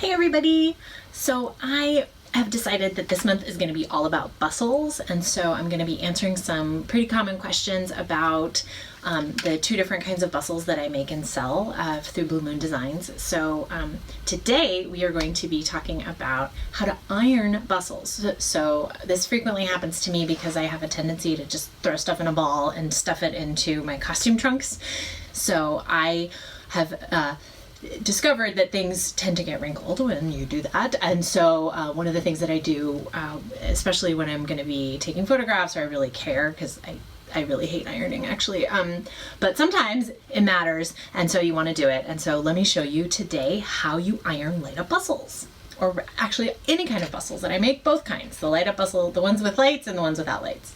Hey everybody! So I have decided that this month is going to be all about bustles, and so I'm going to be answering some pretty common questions about the two different kinds of bustles that I make and sell through Blue Moon Designs. So today we are going to be talking about how to iron bustles. So this frequently happens to me because I have a tendency to just throw stuff in a ball and stuff it into my costume trunks. So I have discovered that things tend to get wrinkled when you do that, and so one of the things that I do, especially when I'm going to be taking photographs or I really care, because I really hate ironing actually, but sometimes it matters, and so you want to do it. And so let me show you today how you iron light up bustles, or actually any kind of bustles that I make, both kinds, the light up bustle, the ones with lights and the ones without lights.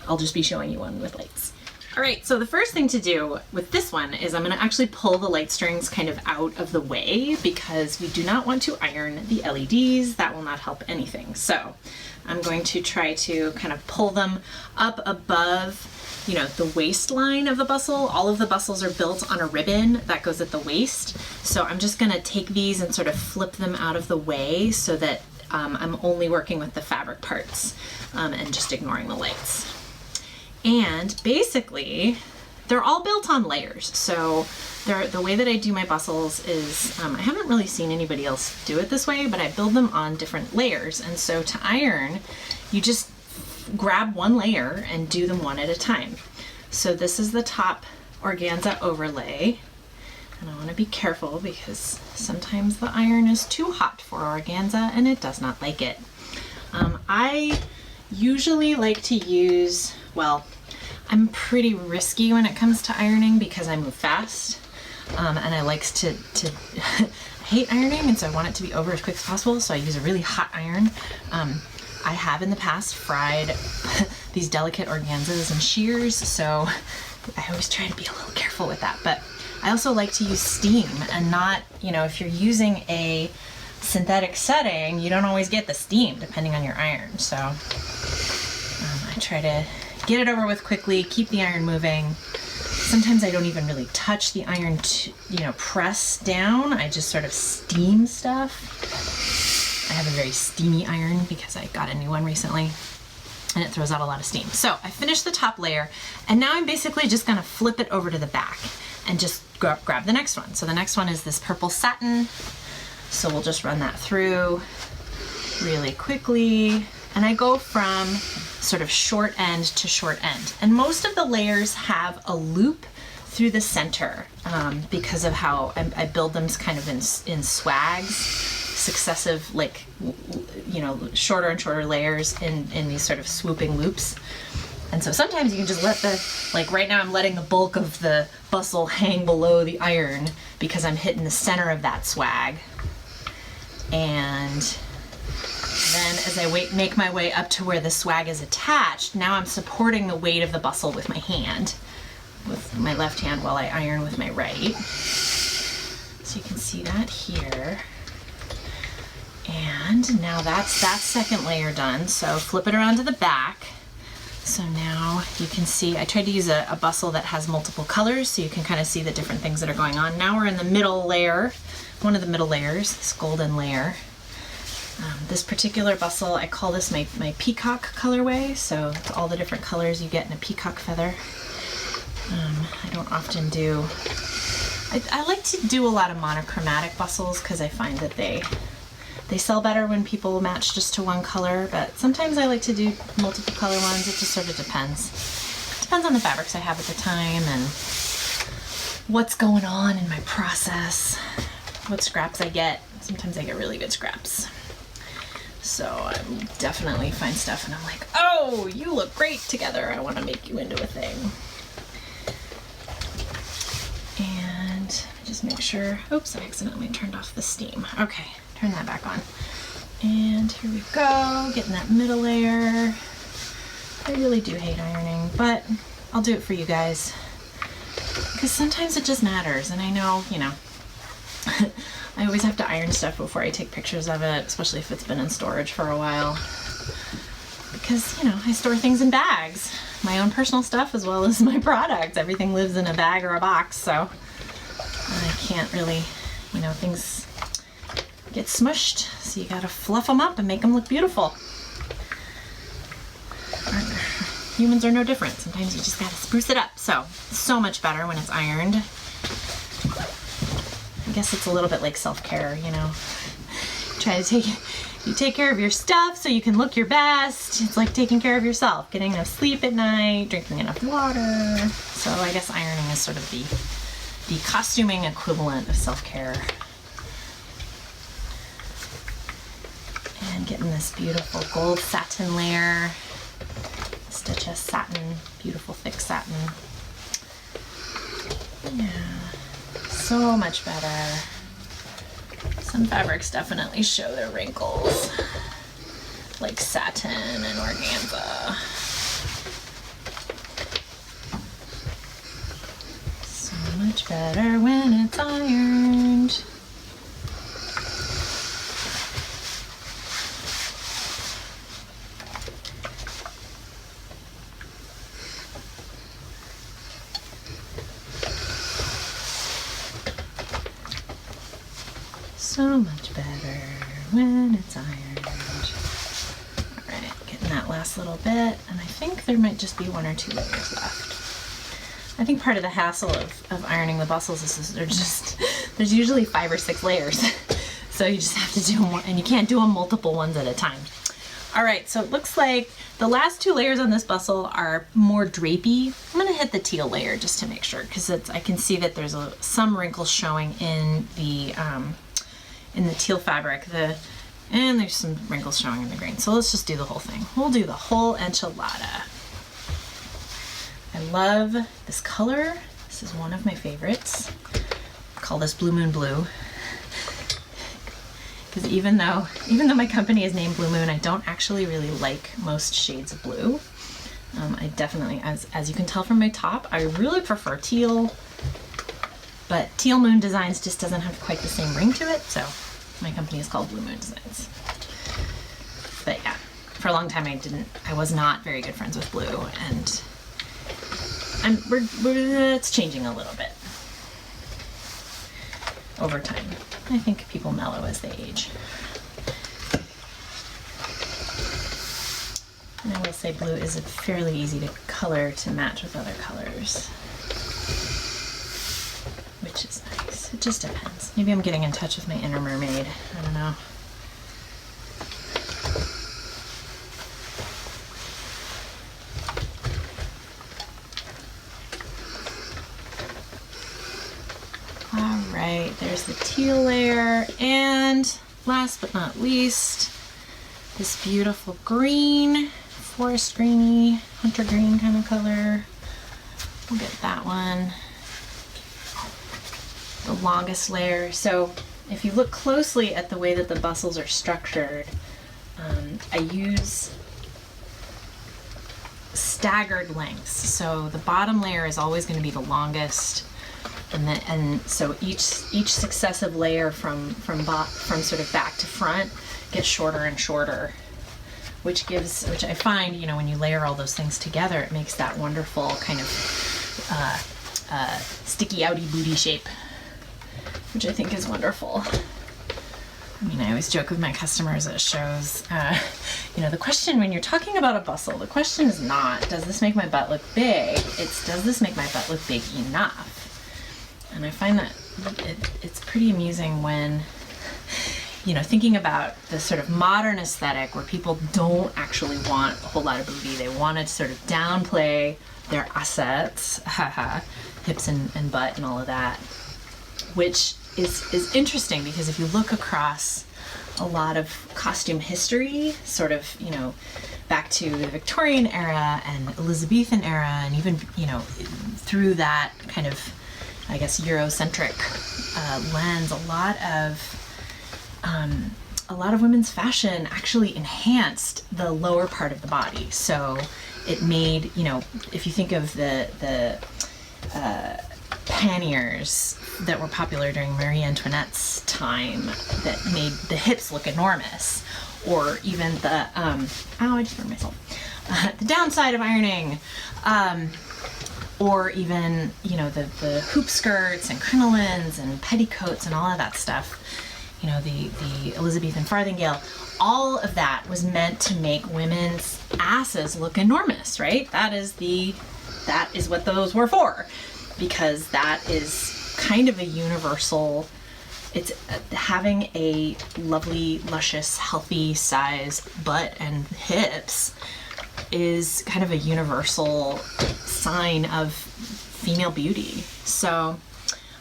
I'll just be showing you one with lights. All right, so the first thing to do with this one is I'm going to actually pull the light strings kind of out of the way, because we do not want to iron the LEDs. That will not help anything. So I'm going to try to kind of pull them up above, you know, the waistline of the bustle. All of the bustles are built on a ribbon that goes at the waist. So I'm just going to take these and sort of flip them out of the way so that I'm only working with the fabric parts and just ignoring the lights. And basically, they're all built on layers. So the way that I do my bustles is, I haven't really seen anybody else do it this way, but I build them on different layers. And so to iron, you just grab one layer and do them one at a time. So this is the top organza overlay. And I want to be careful because sometimes the iron is too hot for organza and it does not like it. I usually like to use, well, I'm pretty risky when it comes to ironing because I move fast, and I like to I hate ironing, and so I want it to be over as quick as possible, so I use a really hot iron. I have in the past fried these delicate organzas and shears, so I always try to be a little careful with that. But I also like to use steam, and not, you know, if you're using a synthetic setting, you don't always get the steam depending on your iron. So I try to get it over with quickly, keep the iron moving. Sometimes I don't even really touch the iron to, you know, press down. I just sort of steam stuff. I have a very steamy iron because I got a new one recently and it throws out a lot of steam. So I finished the top layer, and now I'm basically just gonna flip it over to the back and just grab the next one. So the next one is this purple satin. So we'll just run that through really quickly. And I go from sort of short end to short end. And most of the layers have a loop through the center because of how I build them kind of in swags, successive, like, you know, shorter and shorter layers in these sort of swooping loops. And so sometimes you can just let like right now I'm letting the bulk of the bustle hang below the iron because I'm hitting the center of that swag. And then as I make my way up to where the swag is attached, now I'm supporting the weight of the bustle with my hand, with my left hand, while I iron with my right. So you can see that here. And now that's that second layer done. So flip it around to the back. So now you can see, I tried to use a bustle that has multiple colors so you can kind of see the different things that are going on. Now we're in the middle layer, one of the middle layers, this golden layer. This particular bustle, I call this my peacock colorway, so it's all the different colors you get in a peacock feather. I don't often do, I like to do a lot of monochromatic bustles because I find that they sell better when people match just to one color, but sometimes I like to do multiple color ones. It just sort of depends. Depends on the fabrics I have at the time and what's going on in my process, what scraps I get. Sometimes I get really good scraps. So I definitely find stuff and I'm like, oh, you look great together. I want to make you into a thing. And just make sure, oops, I accidentally turned off the steam. Okay, turn that back on. And here we go, getting that middle layer. I really do hate ironing, but I'll do it for you guys, because sometimes it just matters. And I know, you know, I always have to iron stuff before I take pictures of it, especially if it's been in storage for a while. Because, you know, I store things in bags, my own personal stuff as well as my products. Everything lives in a bag or a box, so I can't really, you know, things get smushed. So you gotta fluff them up and make them look beautiful. Humans are no different. Sometimes you just gotta spruce it up. So much better when it's ironed. I guess it's a little bit like self-care, you know. You take care of your stuff so you can look your best. It's like taking care of yourself, getting enough sleep at night, drinking enough water. So I guess ironing is sort of the costuming equivalent of self-care. And getting this beautiful gold satin layer. Stitches satin, beautiful thick satin. Yeah, so much better. Some fabrics definitely show their wrinkles, like satin and organza. So much better when it's ironed. So much better when it's ironed. All right, getting that last little bit, and I think there might just be 1 or 2 layers left. I think part of the hassle of ironing the bustles is there's usually 5 or 6 layers. So you just have to do them, and you can't do them multiple ones at a time. All right, so it looks like the last 2 layers on this bustle are more drapey. I'm gonna hit the teal layer just to make sure, because I can see that there's some wrinkles showing in the teal fabric, and there's some wrinkles showing in the green. So let's just do the whole thing. We'll do the whole enchilada. I love this color. This is one of my favorites. I call this Blue Moon Blue. Because even though my company is named Blue Moon, I don't actually really like most shades of blue. I definitely, as you can tell from my top, I really prefer teal. But Teal Moon Designs just doesn't have quite the same ring to it, so my company is called Blue Moon Designs. But yeah, for a long time I was not very good friends with blue, and it's changing a little bit over time. I think people mellow as they age. And I will say blue is fairly easy to color to match with other colors, which is nice. It just depends. Maybe I'm getting in touch with my inner mermaid. I don't know. All right, there's the teal layer, and last but not least, this beautiful green, forest greeny, hunter green kind of color. We'll get that one. The longest layer. So if you look closely at the way that the bustles are structured, I use staggered lengths. So the bottom layer is always going to be the longest, and so each successive layer from sort of back to front gets shorter and shorter, which I find, you know, when you layer all those things together, it makes that wonderful kind of sticky outy booty shape, which I think is wonderful. I mean, I always joke with my customers at shows, you know, the question when you're talking about a bustle, the question is not, does this make my butt look big? It's, does this make my butt look big enough? And I find that it's pretty amusing when, you know, thinking about the sort of modern aesthetic where people don't actually want a whole lot of booty. They want to sort of downplay their assets, hips and butt and all of that, which is interesting because if you look across a lot of costume history, sort of, you know, back to the Victorian era and Elizabethan era, and even, you know, through that kind of, I guess, Eurocentric lens, a lot of women's fashion actually enhanced the lower part of the body. So it made, you know, if you think of the panniers that were popular during Marie Antoinette's time that made the hips look enormous, or even the, I just burned myself, the downside of ironing, or even, you know, the hoop skirts and crinolines and petticoats and all of that stuff. you know, the Elizabethan farthingale, all of that was meant to make women's asses look enormous, right? That is what those were for, because that is kind of a universal, it's having a lovely, luscious, healthy size butt and hips is kind of a universal sign of female beauty. So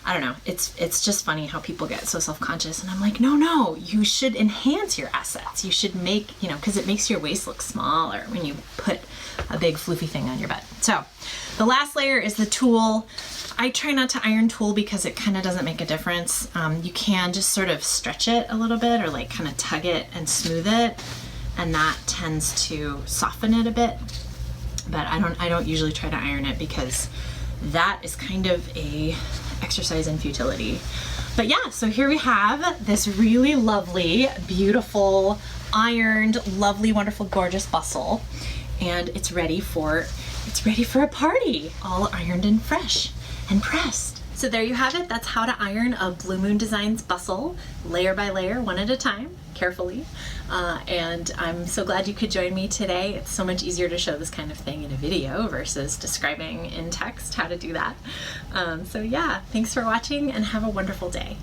I don't know, it's just funny how people get so self-conscious, and I'm like, no, you should enhance your assets. You should make, you know, because it makes your waist look smaller when you put a big floofy thing on your butt. So the last layer is the tulle. I try not to iron tulle because it kind of doesn't make a difference. You can just sort of stretch it a little bit, or like kind of tug it and smooth it, and that tends to soften it a bit. But I don't usually try to iron it, because that is kind of a exercise in futility. But yeah, so here we have this really lovely, beautiful, ironed, lovely, wonderful, gorgeous bustle, and it's ready for a party, all ironed and fresh and pressed. So there you have it. That's how to iron a Blue Moon Designs bustle, layer by layer, one at a time, carefully. And I'm so glad you could join me today. It's so much easier to show this kind of thing in a video versus describing in text how to do that. So yeah, thanks for watching, and have a wonderful day.